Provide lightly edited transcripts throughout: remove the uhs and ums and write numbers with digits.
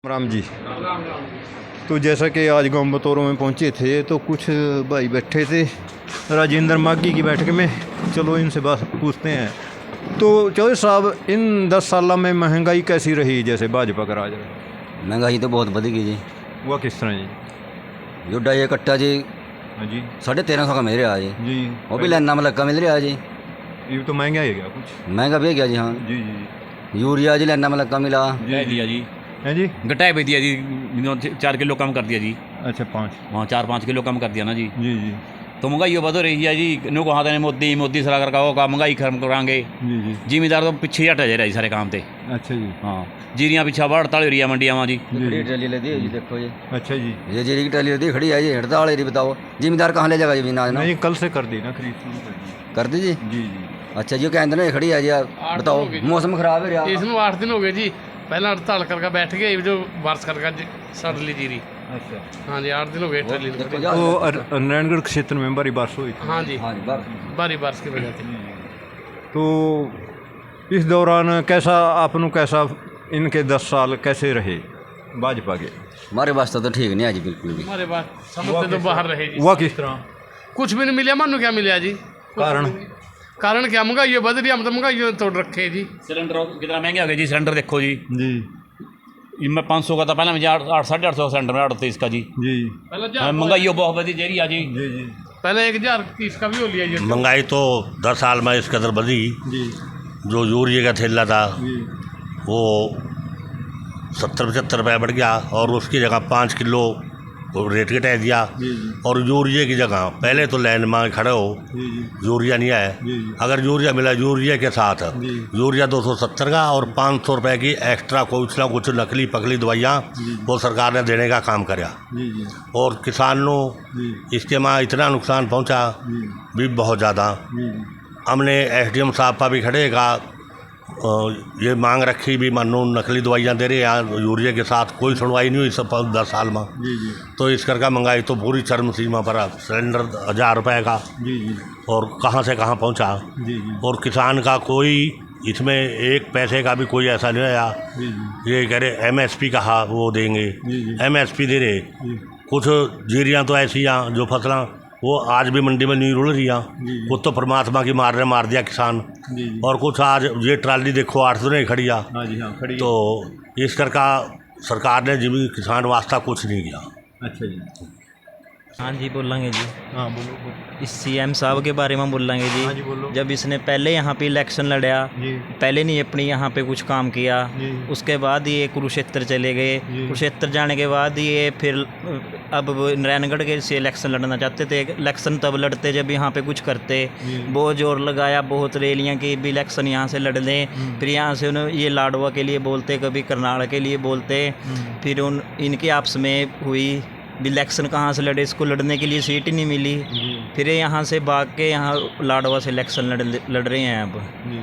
राम जी। तो जैसा कि आज गाँव बतौरों में पहुँचे थे तो कुछ भाई बैठे थे राजेंद्र मागी की बैठक में। चलो इनसे बात पूछते हैं। तो चौधरी साहब, इन 10 साल में महंगाई कैसी रही जैसे भाजपा का राज रहा? महंगाई तो बहुत बढ़ गई जी। वह किस तरह जी? जो डाई कट्टा जी हाँ जी 1350 का मिल रहा है जी। जी। वो भी लाना में लक्का मिल रहा है जी। ये तो महंगा है क्या कुछ? महंगा भी है क्या जी? हाँ जी जी यूरिया जी लाना में लक्का मिला। घटाई दिया जी, है जी। घटाई भी दिया जी, 4 किलो कम कर दिया जी। अच्छा 5। हाँ 4-5 किलो कम कर दिया ना जी। जी जी तो महंगाई बढ़ रही है जी। नो कहा था मोदी सरकार का वो काम महंगाई खत्म करांगे। जी जी। जिमीदार तो पिछे हट जा रहा जी सारे काम ते। अच्छा जी। हाँ जीरियाँ पिछा हड़ताल हो रही है मंडिया में जी। खड़ी ट्रैली ले दी जी, देखो जी अच्छा जी। ये जीरी की ट्रैली ले दी खड़ी है जी, हड़ताल है जी। बताओ जिम्मेदार कहाँ ले जाएगा जी बिना? नहीं कल से कर दी ना, खरीद शुरू कर दी। कर दी जी। जी जी। अच्छा जी कहते ना खड़ी है जी। बताओ मौसम खराब है यार। इसमें 8 दिन हो गए जी। पहला हड़ताल करके बैठ गए जो बारिश करके सड़ ली जीरी। अच्छा। हाँ जी 8 दिन हो गए ट्रेली देखो को। जा। तो नारायणगढ़ क्षेत्र में बड़ी बारिश हुई थी। हाँ जी हाँ जी बस। भारी बारिश की वजह से। तो इस दौरान कैसा इनके 10 साल कैसे रहे भाजपा के? हमारे वास्ते तो ठीक नहीं है जी बिल्कुल भी। हमारे पास समझते तो बाहर रहे जी। हुआ किस तरह? कुछ भी नहीं मिला। मानो क्या मिला जी? कारण क्या? महंगाई बढ़ रही है। हम तो महंगाई तोड़ रखे जी। सिलेंडर कितना महंगे हो गए जी। सिलेंडर देखो जी, जी मैं 500 का था पहले, मुझे 800-850 का सिलेंडर में 38 का जी। जी पहले महंगाई बहुत बढ़ी जा रही है जी। जी जी पहले 1030 का भी हो लिया जी। महंगाई तो 10 साल में इस कदर बढ़ी। जी जो यूरिया का थैला था जी वो 70-75 रुपये बढ़ गया और उसकी जगह 5 किलो रेट घटा दिया। जी जी और यूरिया की जगह पहले तो लाइन में खड़े हो, जी जी यूरिया नहीं आया। जी जी अगर यूरिया मिला यूरिया के साथ जी। यूरिया 270 का और 500 रुपये की एक्स्ट्रा कुछ नकली पकली दवाइयाँ वो सरकार ने देने का काम कराया। जी जी और किसानों जी इसके में इतना नुकसान पहुँचा जी भी बहुत ज़्यादा। जी हमने एसडीएम साहब का भी खड़े का ये मांग रखी भी, मानो नकली दवाइयाँ दे रहे हैं यूरिया के साथ, कोई सुनवाई नहीं हुई सब 10 साल में। जी जी तो इस करके महंगाई तो पूरी चरम सीमा पर आ। सिलेंडर 1000 रुपये का जी जी और कहाँ से कहाँ पहुँचा। जी जी और किसान का कोई इसमें एक पैसे का भी कोई ऐसा नहीं आया। जी जी ये कह रहे एमएसपी कहा वो देंगे, जी जी एमएसपी दे रहे। जी कुछ जीरियाँ तो ऐसी हैं जो फसलें वो आज भी मंडी में नहीं रुल रही हैं, जी। वो तो परमात्मा की मार दिया किसान। जी जी। और कुछ आज ये ट्राली देखो 8 दिन खड़ी आ। हाँ जी हाँ खड़ी है। तो इस करका सरकार ने जिमी किसान वास्ता कुछ नहीं किया। अच्छा जी। हाँ जी बोलेंगे जी। हाँ बोलो बोलो। इस सीएम साहब के बारे में बोलेंगे हाँ जी जी। बोलो। जब इसने पहले यहाँ पे इलेक्शन लड़ा, जी पहले नहीं अपनी यहाँ पे कुछ काम किया, जी उसके बाद ये कुरुक्षेत्र चले गए। जी। कुरुक्षेत्र जाने के बाद ये फिर अब वो नारायणगढ़ के से इलेक्शन लड़ना चाहते थे। इलेक्शन तब लड़ते जब यहाँ पे कुछ करते। जी। बहुत जोर लगाया, बहुत रैलियाँ की भी इलेक्शन यहाँ से लड़ लें। फिर यहाँ से उन्हें ये लाडवा के लिए बोलते, कभी करनाल के लिए बोलते। फिर इनकी आपस में हुई इलेक्शन, कहाँ से लड़े, इसको लड़ने के लिए सीट ही नहीं मिली। जी फिर ये यहाँ से भाग के यहाँ लाडवा से इलेक्शन लड़ रहे हैं अब। जी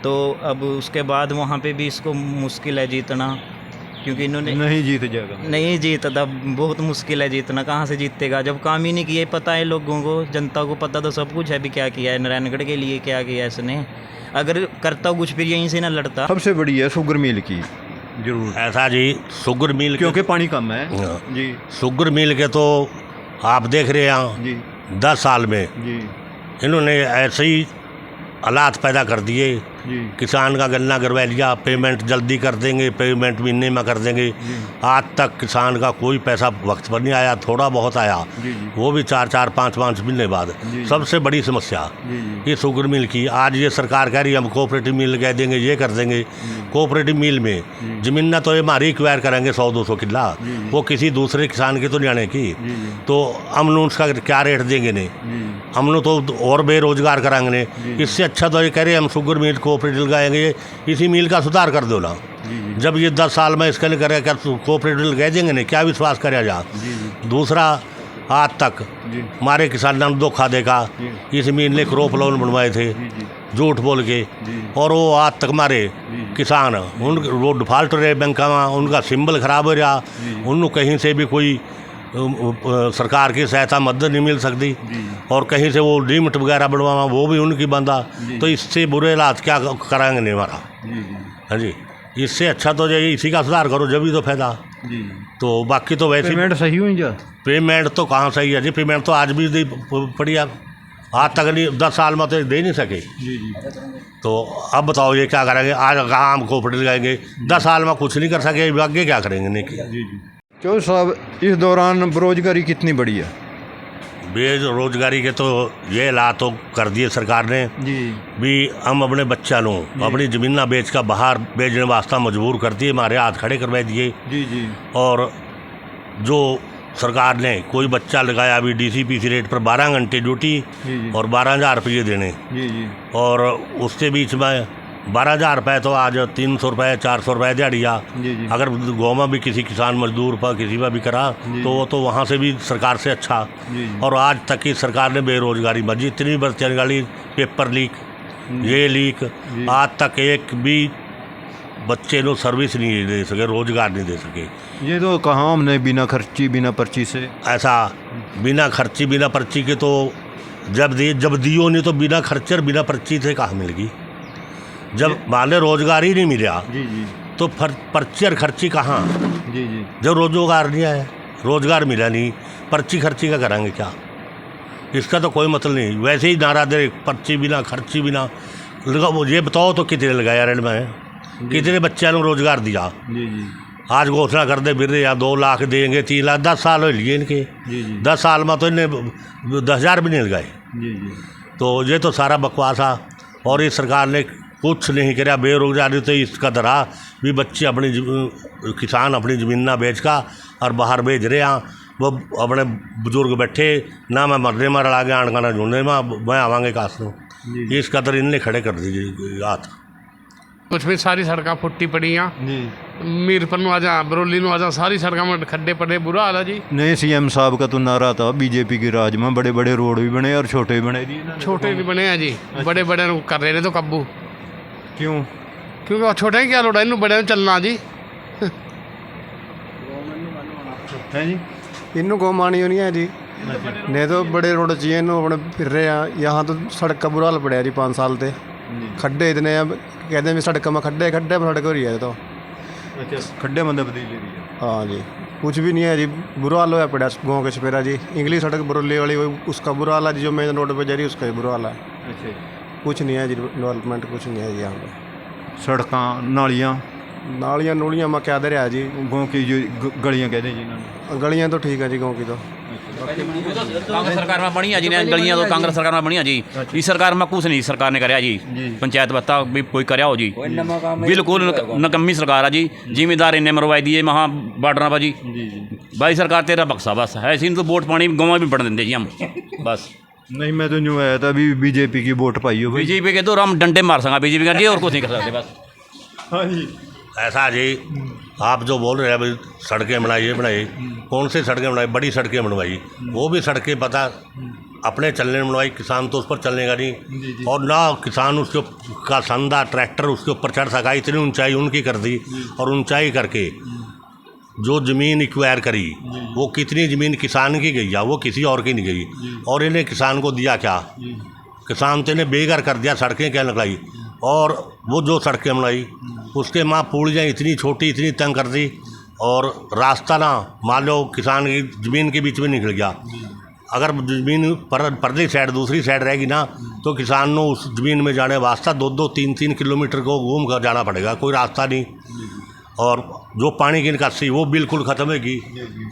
तो अब उसके बाद वहाँ पे भी इसको मुश्किल है जीतना, क्योंकि इन्होंने नहीं जीत जाएगा। नहीं जीतता, बहुत मुश्किल है जीतना। कहाँ से जीतेगा जब काम ही नहीं किए? पता है लोगों को, जनता को पता तो सब कुछ है भी क्या किया है नारायणगढ़ के लिए, क्या किया इसने। अगर करता कुछ फिर यहीं से ना लड़ता। सबसे बड़ी है शुगर मिल की जरूर, ऐसा जी शुगर मिल क्योंकि पानी कम है। हाँ। जी शुगर मिल के तो आप देख रहे हैं जी 10 साल में जी इन्होंने ऐसे ही हालात पैदा कर दिए। जी किसान का गन्ना गिरवा लिया, पेमेंट जल्दी कर देंगे, पेमेंट महीने में कर देंगे। आज तक किसान का कोई पैसा वक्त पर नहीं आया, थोड़ा बहुत आया, जी जी वो भी 4-5 महीने बाद। जी। सबसे बड़ी समस्या जी जी ये शुगर मिल की। आज ये सरकार कह रही है हम कोऑपरेटिव मिल कह देंगे, ये कर देंगे। कोऑपरेटिव मिल में जमीन ना तो ये हमारी एक्वायर करेंगे 100-200 किला, वो किसी दूसरे किसान की तो नहीं आने की। तो हमने उसका क्या रेट देंगे ने, हमने तो और बेरोजगार कराएंगे ने। इससे अच्छा तो ये कह रहे हम शुगर मिल कोऑपरेटिव लगाएंगे, इसी मिल का सुधार कर दो ना। जब ये 10 साल में इसके लिए करे क्या कोऑपरेटिव कह देंगे ने, क्या विश्वास करे जा। दूसरा आज तक हमारे किसानों ने धोखा देखा। इस मील ने क्रॉप लोन बनवाए थे झूठ बोल के, और वो आज तक हमारे किसान वो डिफॉल्ट रहे बैंक में, उनका सिंबल खराब हो रहा, उनको कहीं से भी कोई सरकार की सहायता मदद नहीं मिल सकती। और कहीं से वो लिमिट वगैरह बनवाना वो भी उनकी बंदा। तो इससे बुरे हालात क्या कराएंगे नहीं हमारा। हाँ जी। इससे अच्छा तो ये इसी का सुधार करो, जब भी तो फायदा। जी तो बाकी तो वैसे पेमेंट सही हुई जा? पेमेंट तो कहाँ सही है जी, पेमेंट तो आज भी नहीं पड़ी, आज तक नहीं, 10 साल में तो दे नहीं सके। जी जी तो अब बताओ ये क्या करेंगे, आज कहाँ हम कोऑपरेटिव लगाएंगे, 10 साल में कुछ नहीं कर सके, आगे क्या करेंगे नहीं किया। जी जी। चौधरी साहब, इस दौरान बेरोजगारी कितनी बढ़ी है? बेरोजगारी के तो ये हालात तो कर दिए सरकार ने जी भी, हम अपने बच्चा लों अपनी ज़मीन बेच कर बाहर बेचने वास्ते मजबूर कर दिए, हमारे हाथ खड़े करवा दिए। जी जी और जो सरकार ने कोई बच्चा लगाया अभी DCPC रेट पर 12 घंटे ड्यूटी जी जी और 12,000 रुपये देने, जी जी और उसके बीच में 12,000 रुपये तो आज 300 रुपये 400 रुपये दिहाड़िया। जी जी अगर गाँव में भी किसी किसान मजदूर पर किसी पर भी करा जी। तो वो तो वहाँ से भी सरकार से अच्छा। जी जी और आज तक की सरकार ने बेरोजगारी में जितनी बच्चे गाड़ी पेपर लीक, ये लीक, जी। आज तक एक भी बच्चे को सर्विस नहीं दे सके, रोजगार नहीं दे सके। ये तो कहाँ हमने बिना खर्ची बिना पर्ची से। ऐसा बिना खर्ची बिना पर्ची के तो जब दियो नहीं तो बिना खर्चे और बिना पर्ची से कहाँ मिलेगी। जब मान लो रोजगार ही नहीं मिला जी जी तो पर्ची और खर्ची कहाँ। जी जी जब रोजगार नहीं आया, रोजगार मिला नहीं, पर्ची खर्ची का कराएंगे क्या, इसका तो कोई मतलब नहीं। वैसे ही नारा दे पर्ची बिना खर्ची बिना लगा, वो ये बताओ तो कितने लगाया रेल में, कितने बच्चों को रोजगार दिया। जी जी आज घोषणा कर दे फिर या 2 लाख देंगे 3 लाख, 10 साल हो लिए इनके, जी जी 10 साल में तो इन्हें 10,000 भी नहीं लगाए। जी जी तो ये तो सारा बकवास आ, और इस सरकार ने कुछ नहीं कराया। बेरोजगारी तो इसका दरा भी, बच्चे अपनी किसान अपनी ज़मीन ना बेच का और बाहर भेज रहे हैं, वो अपने बुजुर्ग बैठे ना, मैं मरने में रला गया आने का ना ढूंढने में मैं आवांगे कासों, इस कदर इनने खड़े कर दीजिए हाथ। कुछ भी सारी सड़क फुट्टी पड़ी हैं, जी मीरपुर में आ जा, बरौली में आ जा, सारी सड़कों में खड्डे पड़े, बुरा हाल है जी। नए CM साहब का तो नारा था बीजेपी के राज में, बड़े बड़े रोड भी बने और छोटे भी बने दिए। छोटे भी बने हैं जी, बड़े बड़े कर रहे हैं तो काबू, क्यों? क्योंकि वो छोटे क्या लोड़ा, इन बड़े चलना जी। है जी इनू गौ मानी नहीं है जी, नहीं तो बड़े रोड चाहिए इनू अपने फिर रहे हैं। यहाँ तो सड़क का बुरा हाल पड़ा जी 5 साल से, खड्डे इतने हैं, कहते हैं भी सड़क में खड्डे खड्डे में सड़क हो रही है। तो अच्छा, खड्डे मंदे बदली रही है। हाँ जी, कुछ भी नहीं है जी, बुरा हाल होया पड़ा गाँव के छपेरा जी। इंग्लिश सड़क बरौली वाली उसका बुरा हाल है जी, जो मेन रोड पर जा रही है उसका भी बुरा हाल है। अच्छा, कुछ नहीं है जी, डेवलपमेंट कुछ नहीं है जी यहाँ पर। सड़कें नालियाँ नालियाँ नूलियाँ मैं क्या दे रहा जी, गाँव की जो गलियाँ कहते हैं जिन्होंने, गलियाँ तो ठीक है जी गाँव की तो। कांग्रेस सरकार में बढ़िया जी ने गलियां तो कांग्रेस सरकार में बढ़िया जी। इस सरकार में कुछ नहीं सरकार ने कराया जी, पंचायत बत्ता भी कोई कराया हो जी, बिल्कुल नकम्मी सरकार है जी। जिम्मेदार इन्हें मरवाई दिए महा बार्डर पर जी, भाई सरकार तेरा बक्सा बस है, ऐसी तो वोट पानी गाँव में भी बढ़ देंगे जी हम बस। नहीं मैं तो न्यू आया था अभी बीजेपी की वोट पाई हो भाई। बीजेपी के तो हम डंडे मार सका बीजेपी का जी, और कुछ नहीं कर सकते बस। हाँ जी ऐसा जी आप जो बोल रहे हैं भाई सड़कें बनाई, ये बनाई, कौन सी सड़कें बनाई, बड़ी सड़कें बनवाई, वो भी सड़कें पता अपने चलने में बनवाई, किसान तो उस पर चलने का नहीं, और ना किसान उसके का संदा ट्रैक्टर उसके ऊपर चढ़ सका, इतनी ऊंचाई उनकी कर दी। और ऊंचाई करके जो ज़मीन एक्वायर करी, वो कितनी ज़मीन किसान की गई है, वो किसी और की नहीं गई। और इन्हें किसान को दिया क्या, किसान तो इन्हें बेघर कर दिया, सड़कें क्या लगाई। और वो जो सड़कें बनाई उसके माँ पुड़ियाँ इतनी छोटी इतनी तंग कर दी, और रास्ता ना मान लो किसान की ज़मीन के बीच में निकल गया। अगर ज़मीन परली साइड दूसरी साइड रहेगी ना, तो किसान को उस ज़मीन में जाने वास्ता 2-2 3-3 किलोमीटर को घूम कर जाना पड़ेगा, कोई रास्ता नहीं। और जो पानी की निकासी वो बिल्कुल ख़त्म होगी।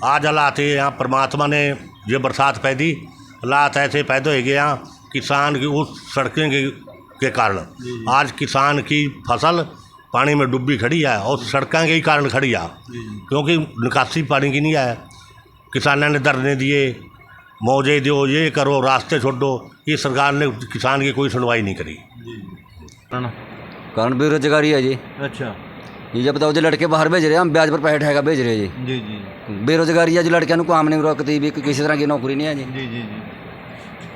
आज हालात यहाँ परमात्मा ने ये बरसात पैदी, हालात ऐसे पैदा हो गए यहाँ किसान की उस सड़कें के कारण। आज किसान की फसल पानी में डूबी खड़ी है, और सड़कों के ही कारण खड़ी है, क्योंकि निकासी पानी की नहीं है। किसानों ने धरने दिए, मौजे दो, ये करो, रास्ते छोड़ो, ये सरकार ने किसान की कोई सुनवाई नहीं करी। कारण बेरोजगारी है जी। अच्छा ये जब बताओ जो लड़के बाहर भेज रहे हैं, हम ब्याज पर पैसे ठेका भेज रहे हैं जी जी बेरोजगारी है जो लड़कियों को काम नहीं रोकती भी, किसी तरह की नौकरी नहीं है जी। जी जी जी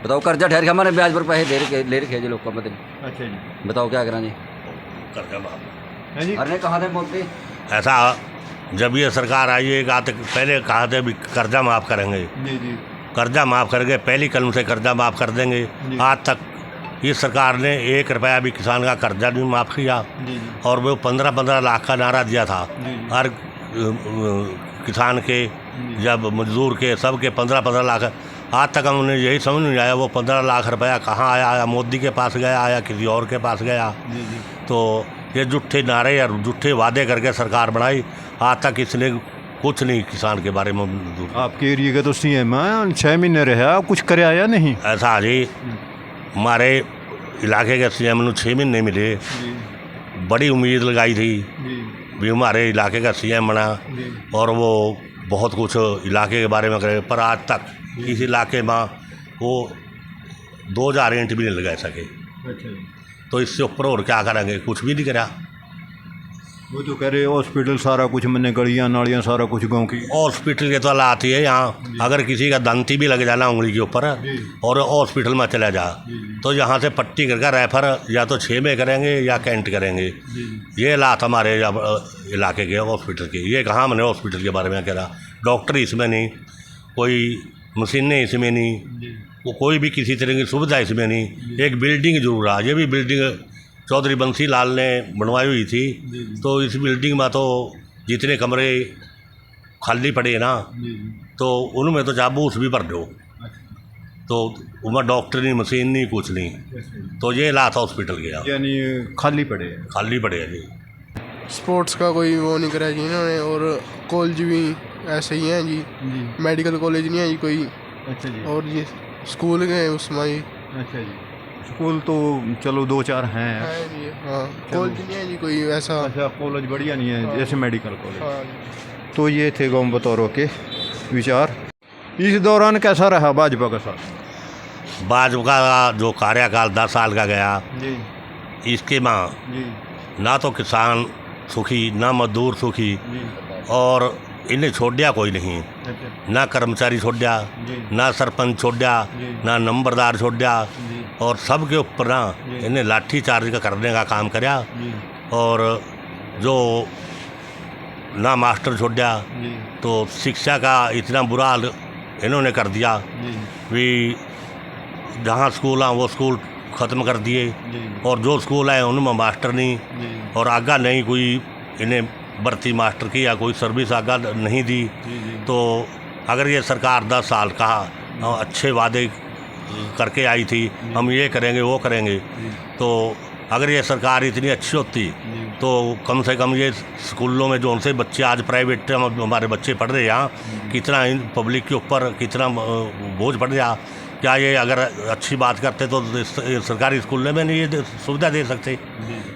बताओ कर्जा ठहर के हमारे ब्याज पर पैसे ले रखे जी लोग का मतलब। अच्छा जी बताओ क्या करें जी, कर्जा माफ है जी। अरे कहाँ थे मोदी। ऐसा जब ये सरकार आई है पहले कहा थे भी कर्जा माफ़ करेंगे, जी जी कर्जा माफ़ करेंगे, पहली कलम से कर्जा माफ़ कर देंगे। आज तक इस सरकार ने 1 रुपया भी किसान का कर्जा नहीं माफ़ किया और वो 15-15 लाख का नारा दिया था हर किसान के जब मजदूर के सब के 15-15 लाख। आज तक हमने यही समझ नहीं आया वो 15 लाख रुपया कहाँ आया मोदी के पास गया या किसी और के पास गया। तो ये झूठे नारे और झूठे वादे करके सरकार बनाई, आज तक इसने कुछ नहीं किसान के बारे में। आपके एरिया का तो CM है, 6 महीने रहा, कुछ कराया या नहीं? ऐसा जी हमारे इलाके के CM ने 6 महीने मिले, बड़ी उम्मीद लगाई थी भी हमारे इलाके का CM बना और वो बहुत कुछ इलाके के बारे में करे, पर आज तक इस इलाके में वो 2000 ईंट भी नहीं लगा सके। तो इससे ऊपर और क्या करेंगे, कुछ भी नहीं करा। वो तो कह रहे हॉस्पिटल सारा कुछ, मैंने गलियाँ नालियाँ सारा कुछ गाँव की। हॉस्पिटल के तो हालात ही है यहाँ, अगर किसी का दंती भी लग जाना उंगली के ऊपर और हॉस्पिटल में चला जा तो यहाँ से पट्टी करके रेफर या तो 6 में करेंगे या कैंट करेंगे। ये हालात हमारे इलाके के हॉस्पिटल के। ये कहाँ मैंने हॉस्पिटल के बारे में कह रहा, डॉक्टर इसमें नहीं, कोई मशीनें इसमें नहीं, वो कोई भी किसी तरह की सुविधा इसमें नहीं। एक बिल्डिंग जरूर है, ये भी बिल्डिंग चौधरी बंसी लाल ने बनवाई हुई थी। तो इस बिल्डिंग में तो जितने कमरे खाली पड़े ना तो उनमें तो चाबूस भी भर दो, तो उनमें डॉक्टर नहीं, मशीन नहीं, कुछ नहीं। तो ये हालात हॉस्पिटल के यानी खाली पड़े हैं जी। स्पोर्ट्स का कोई वो नहीं करा जी इन्होंने, और कॉलेज भी ऐसे ही हैं जी, मेडिकल कॉलेज नहीं है जी कोई। अच्छा जी। और ये स्कूल गए उसमें जी। अच्छा जी, स्कूल तो चलो 2-4 हैं। है जी, हाँ कॉलेज नहीं है जी कोई ऐसा। अच्छा, कॉलेज बढ़िया नहीं है, जैसे मेडिकल कॉलेज। हाँ जी। तो ये थे गाँव बतौरों के विचार। इस दौरान कैसा रहा भाजपा का साथ? भाजपा का जो कार्यकाल 10 साल का गया जी इसके माँ जी ना तो किसान सुखी ना मजदूर सुखी, और इन्हें छोड़िया कोई नहीं, ना कर्मचारी छोड़िया, ना सरपंच छोड़िया, ना नंबरदार छोड़िया, और सब के ऊपर ना इन्हें लाठी चार्ज करने का काम कराया। और जो ना मास्टर छोड़िया, तो शिक्षा का इतना बुरा हाल इन्होंने कर दिया भी जहाँ स्कूल हैं वो स्कूल ख़त्म कर दिए, और जो स्कूल है उनमें मास्टर नहीं, और आगा नहीं कोई इन्हें भर्ती मास्टर की या कोई सर्विस आगा नहीं दी। तो अगर ये सरकार 10 साल का अच्छे वादे करके आई थी, हम ये करेंगे वो करेंगे, तो अगर ये सरकार इतनी अच्छी होती तो कम से कम ये स्कूलों में जो उनसे बच्चे आज प्राइवेट हमारे बच्चे पढ़ रहे हैं यहाँ, कितना इन पब्लिक के ऊपर कितना बोझ पड़ गया। क्या ये अगर अच्छी बात करते तो सरकारी स्कूल में नहीं ये सुविधा दे सकते,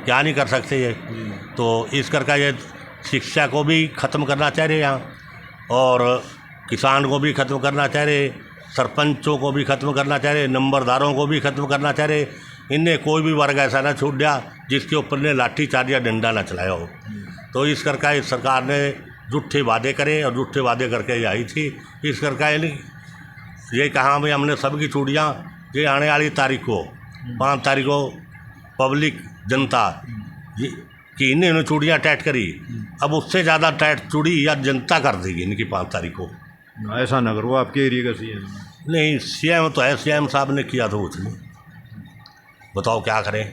क्या नहीं कर सकते ये। तो इस करके ये शिक्षा को भी ख़त्म करना चाह रहे यहाँ, और किसान को भी ख़त्म करना चाह रहे, सरपंचों को भी ख़त्म करना चाह रहे, नंबरदारों को भी ख़त्म करना चाह रहे। इनने कोई भी वर्ग ऐसा ना छूट दिया जिसके ऊपर ने लाठी चार्ज या डंडा ना चलाया हो। तो इस करके इस सरकार ने झूठे वादे करे और झूठे वादे करके ये आई थी। इस करके ये कहा भाई हमने सबकी चूड़ियाँ ये आने वाली तारीख को 5 तारीख को पब्लिक जनता कि इन्हें चूड़ियाँ टाइट करी, अब उससे ज़्यादा टाइट चूड़ी या जनता कर देगी इनकी 5 तारीख को। ऐसा ना करो, आपके एरिया का CM नहीं, CM तो है, CM साहब ने किया तो कुछ नहीं, बताओ क्या करें।